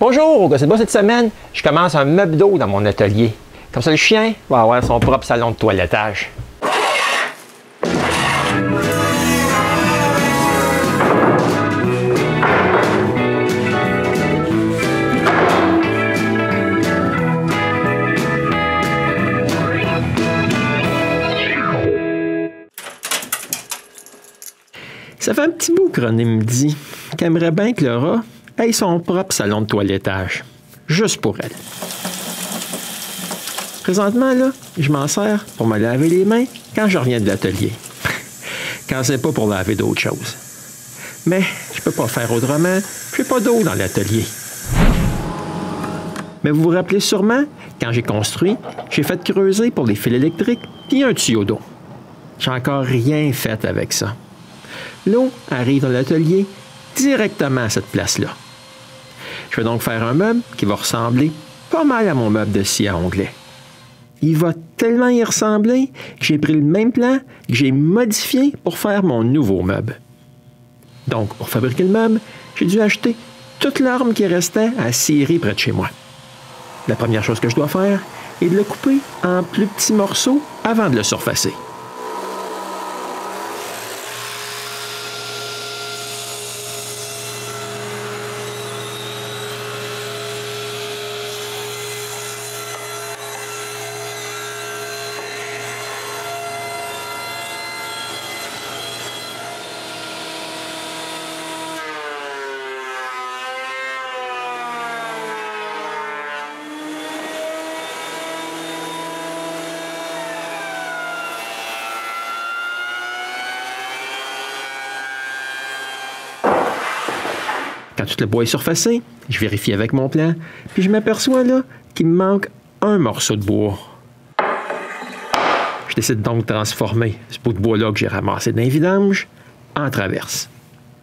Bonjour, c'est moi cette semaine, je commence un meuble d'eau dans mon atelier. Comme ça, le chien va avoir son propre salon de toilettage. Ça fait un petit bout que René me dit qu'elle aimerait bien que Laura ait son propre salon de toilettage, juste pour elle. Présentement, là, je m'en sers pour me laver les mains quand je reviens de l'atelier. Quand c'est pas pour laver d'autres choses. Mais je peux pas faire autrement, j'ai pas d'eau dans l'atelier. Mais vous vous rappelez sûrement, quand j'ai construit, j'ai fait creuser pour les fils électriques puis un tuyau d'eau. J'ai encore rien fait avec ça. L'eau arrive dans l'atelier directement à cette place-là. Je vais donc faire un meuble qui va ressembler pas mal à mon meuble de scie à onglets. Il va tellement y ressembler que j'ai pris le même plan que j'ai modifié pour faire mon nouveau meuble. Donc, pour fabriquer le meuble, j'ai dû acheter toute l'arme qui restait à scierie près de chez moi. La première chose que je dois faire est de le couper en plus petits morceaux avant de le surfacer. Quand tout le bois est surfacé, je vérifie avec mon plan, puis je m'aperçois là qu'il me manque un morceau de bois. Je décide donc de transformer ce bout de bois-là que j'ai ramassé d'un vidange en traverse.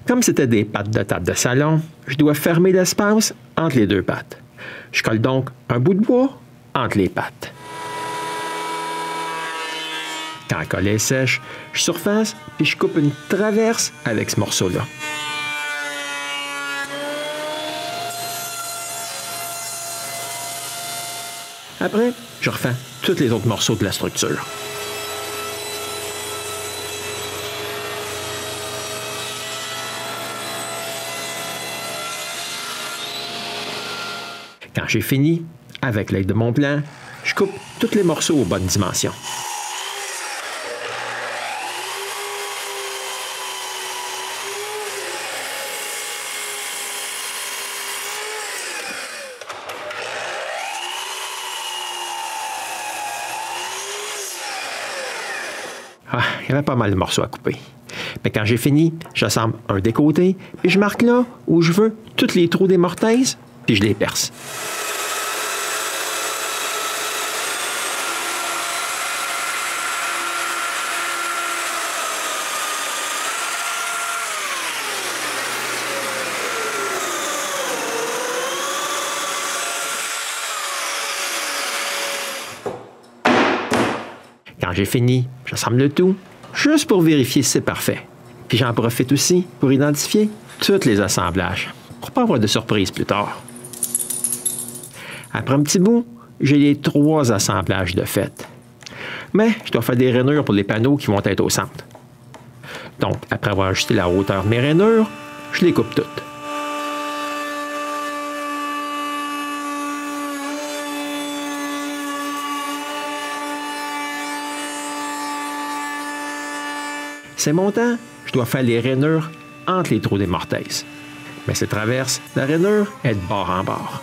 Comme c'était des pattes de table de salon, je dois fermer l'espace entre les deux pattes. Je colle donc un bout de bois entre les pattes. Quand le collet est sèche, je surface puis je coupe une traverse avec ce morceau-là. Après, je refais tous les autres morceaux de la structure. Quand j'ai fini, avec l'aide de mon plan, je coupe tous les morceaux aux bonnes dimensions. Il y avait pas mal de morceaux à couper. Mais quand j'ai fini, j'assemble un des côtés, puis je marque là où je veux tous les trous des mortaises, puis je les perce. Quand j'ai fini, j'assemble le tout, juste pour vérifier si c'est parfait. Puis j'en profite aussi pour identifier tous les assemblages, pour pas avoir de surprise plus tard. Après un petit bout, j'ai les 3 assemblages de fait. Mais je dois faire des rainures pour les panneaux qui vont être au centre. Donc, après avoir ajusté la hauteur de mes rainures, je les coupe toutes. C'est mon temps, je dois faire les rainures entre les trous des mortaises. Mais cette traverse, la rainure est de bord en bord.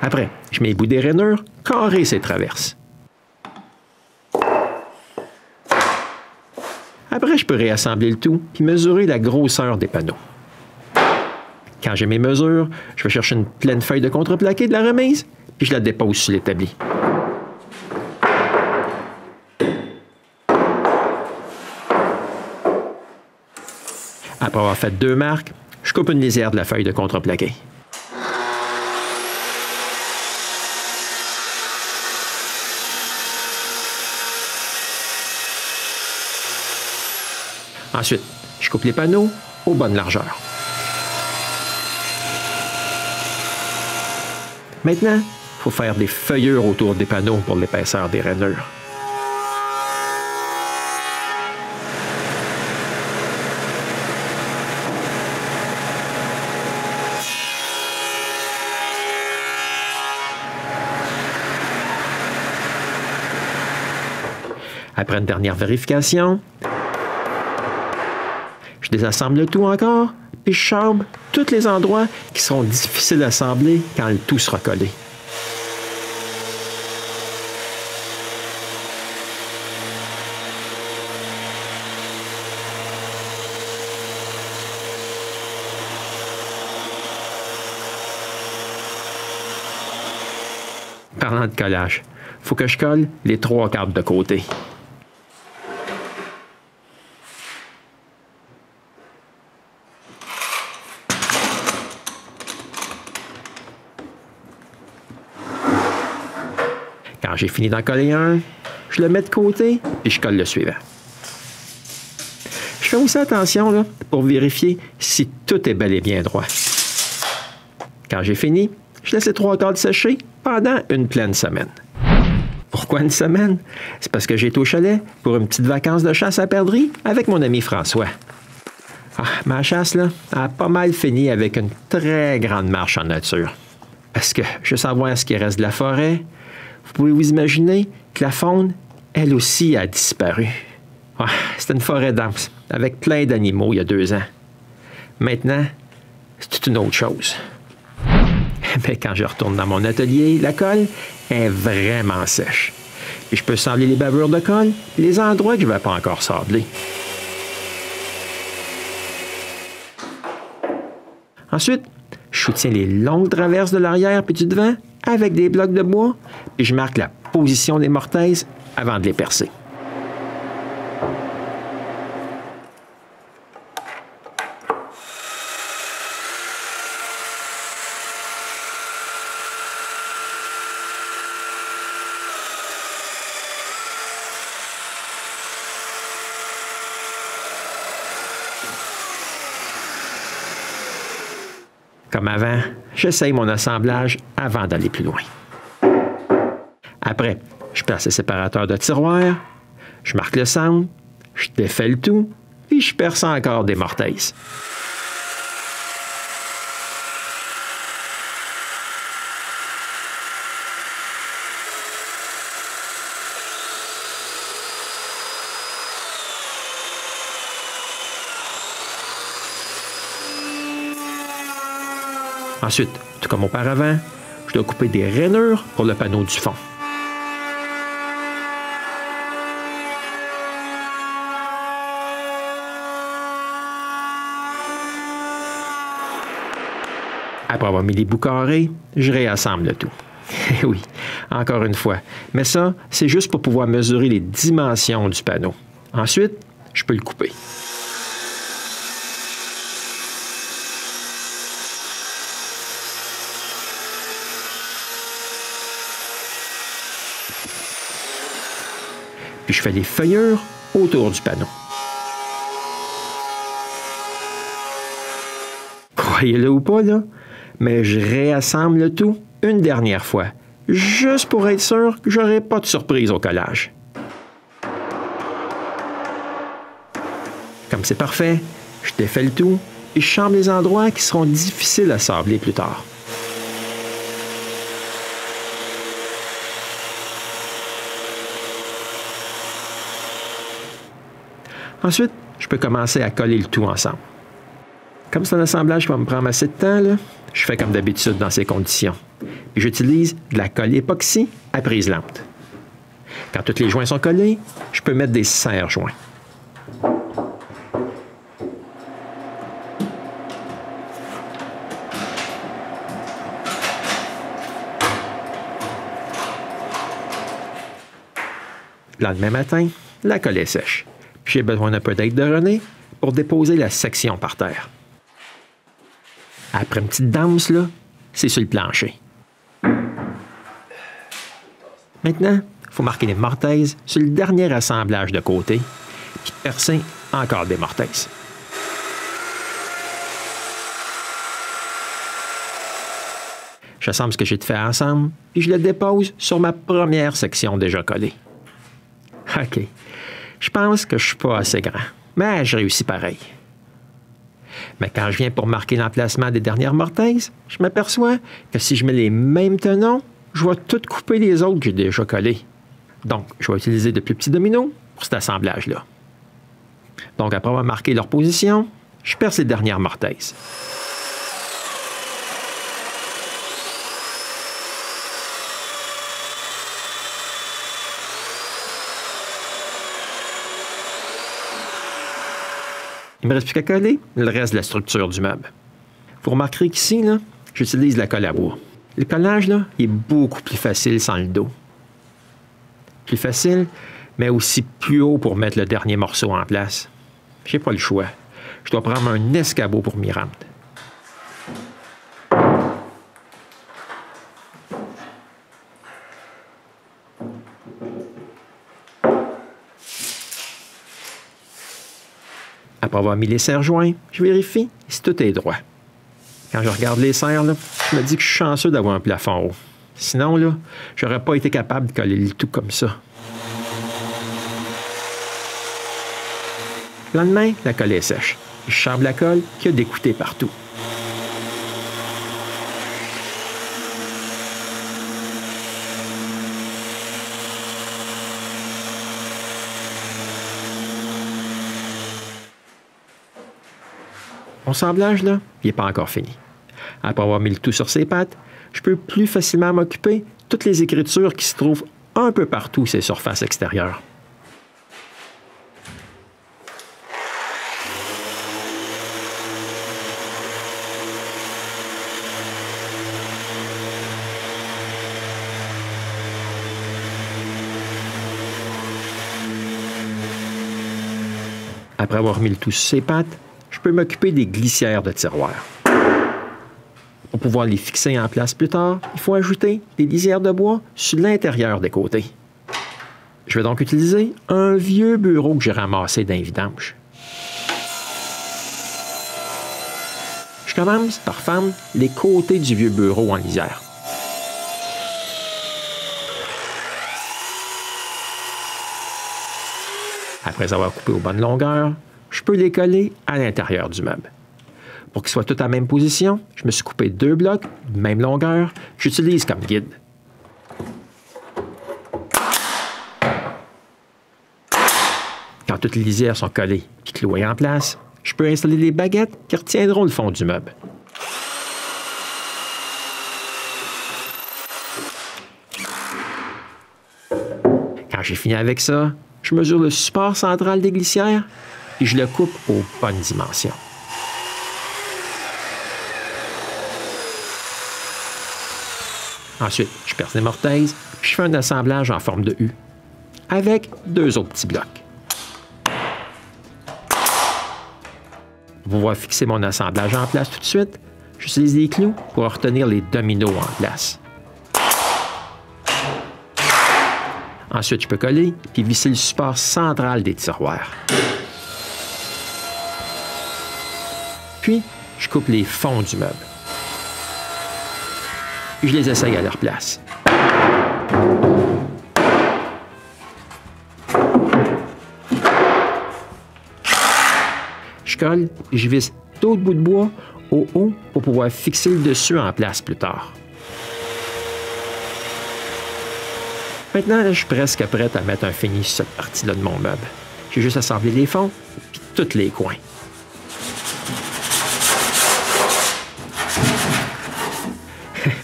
Après, je mets les bouts des rainures carrés ces traverses. Après, je peux réassembler le tout et mesurer la grosseur des panneaux. Quand j'ai mes mesures, je vais chercher une pleine feuille de contreplaqué de la remise, puis je la dépose sur l'établi. Après avoir fait 2 marques, je coupe une lisière de la feuille de contreplaqué. Ensuite, je coupe les panneaux aux bonnes largeurs. Maintenant, il faut faire des feuillures autour des panneaux pour l'épaisseur des rainures. Après une dernière vérification, je désassemble le tout encore, puis je chambre tous les endroits qui seront difficiles à assembler quand le tout sera collé. Parlant de collage, il faut que je colle les 3 cadres de côté. Quand j'ai fini d'en coller un, je le mets de côté et je colle le suivant. Je fais aussi attention là, pour vérifier si tout est bel et bien droit. Quand j'ai fini, je laisse les 3 cadres sécher pendant une pleine semaine. Pourquoi une semaine? C'est parce que j'ai été au chalet pour une petite vacance de chasse à perdrix avec mon ami François. Ma chasse là, a pas mal fini avec une très grande marche en nature. Parce que je veux savoir ce qui reste de la forêt. Vous pouvez vous imaginer que la faune, elle aussi, a disparu. C'était une forêt dense, avec plein d'animaux il y a 2 ans. Maintenant, c'est toute une autre chose. Mais quand je retourne dans mon atelier, la colle est vraiment sèche. Et je peux sabler les bavures de colle, les endroits que je ne vais pas encore sabler. Ensuite, je soutiens les longues traverses de l'arrière puis du devant avec des blocs de bois, et je marque la position des mortaises avant de les percer. Comme avant, j'essaye mon assemblage avant d'aller plus loin. Après, je place le séparateur de tiroir, je marque le centre, je défais le tout, puis je perce encore des mortaises. Ensuite, tout comme auparavant, je dois couper des rainures pour le panneau du fond. Après avoir mis les bouts carrés, je réassemble le tout. Oui, encore une fois. Mais ça, c'est juste pour pouvoir mesurer les dimensions du panneau. Ensuite, je peux le couper. Puis je fais des feuillures autour du panneau. Croyez-le ou pas, là, mais je réassemble le tout une dernière fois, juste pour être sûr que j'aurai pas de surprise au collage. Comme c'est parfait, je défais le tout et je chambre les endroits qui seront difficiles à sabler plus tard. Ensuite, je peux commencer à coller le tout ensemble. Comme c'est un assemblage qui va me prendre assez de temps, là, je fais comme d'habitude dans ces conditions. Et j'utilise de la colle époxy à prise lente. Quand tous les joints sont collés, je peux mettre des serre-joints. Le lendemain matin, la colle est sèche. J'ai besoin d'un peu d'aide de René pour déposer la section par terre. Après une petite danse, là, c'est sur le plancher. Maintenant, il faut marquer les mortaises sur le dernier assemblage de côté, puis percer encore des mortaises. J'assemble ce que j'ai de fait ensemble, puis je le dépose sur ma première section déjà collée. OK. Je pense que je suis pas assez grand, mais je réussis pareil. Mais quand je viens pour marquer l'emplacement des dernières mortaises, je m'aperçois que si je mets les mêmes tenons, je vais tout couper les autres que j'ai déjà collés. Donc, je vais utiliser de plus petits dominos pour cet assemblage-là. Donc, après avoir marqué leur position, je perce les dernières mortaises. Il ne me reste plus qu'à coller le reste de la structure du meuble. Vous remarquerez qu'ici, j'utilise la colle à bois. Le collage, là, il est beaucoup plus facile sans le dos. Plus facile, mais aussi plus haut pour mettre le dernier morceau en place. J'ai pas le choix. Je dois prendre un escabeau pour m'y rendre. Après avoir mis les serre-joints, je vérifie si tout est droit. Quand je regarde les serres, là, je me dis que je suis chanceux d'avoir un plafond haut. Sinon, là, je n'aurais pas été capable de coller le tout comme ça. Le lendemain, la colle est sèche. Je chambre la colle qui a dégoûté partout. Mon semblage, là, il n'est pas encore fini. Après avoir mis le tout sur ses pattes, je peux plus facilement m'occuper de toutes les écritures qui se trouvent un peu partout sur les surfaces extérieures. Après avoir mis le tout sur ses pattes, je peux m'occuper des glissières de tiroirs. Pour pouvoir les fixer en place plus tard, il faut ajouter des lisières de bois sur l'intérieur des côtés. Je vais donc utiliser un vieux bureau que j'ai ramassé d'un vidange. Je commence par fendre les côtés du vieux bureau en lisière. Après avoir coupé aux bonnes longueurs, je peux les coller à l'intérieur du meuble. Pour qu'ils soient tous à la même position, je me suis coupé 2 blocs de même longueur que j'utilise comme guide. Quand toutes les lisières sont collées et clouées en place, je peux installer les baguettes qui retiendront le fond du meuble. Quand j'ai fini avec ça, je mesure le support central des glissières et je le coupe aux bonnes dimensions. Ensuite, je perce les mortaises et je fais un assemblage en forme de U avec 2 autres petits blocs. Pour pouvoir fixer mon assemblage en place tout de suite, j'utilise des clous pour retenir les dominos en place. Ensuite, je peux coller et visser le support central des tiroirs. Puis, je coupe les fonds du meuble. Et je les essaye à leur place. Je colle et je visse d'autres bouts de bois au haut pour pouvoir fixer le dessus en place plus tard. Maintenant, là, je suis presque prête à mettre un fini sur cette partie-là de mon meuble. J'ai juste assemblé les fonds et tous les coins.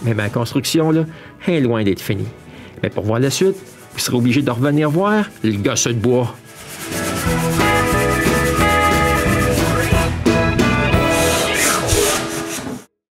Mais ma construction, là, est loin d'être finie. Mais pour voir la suite, vous serez obligé de revenir voir le gosse de bois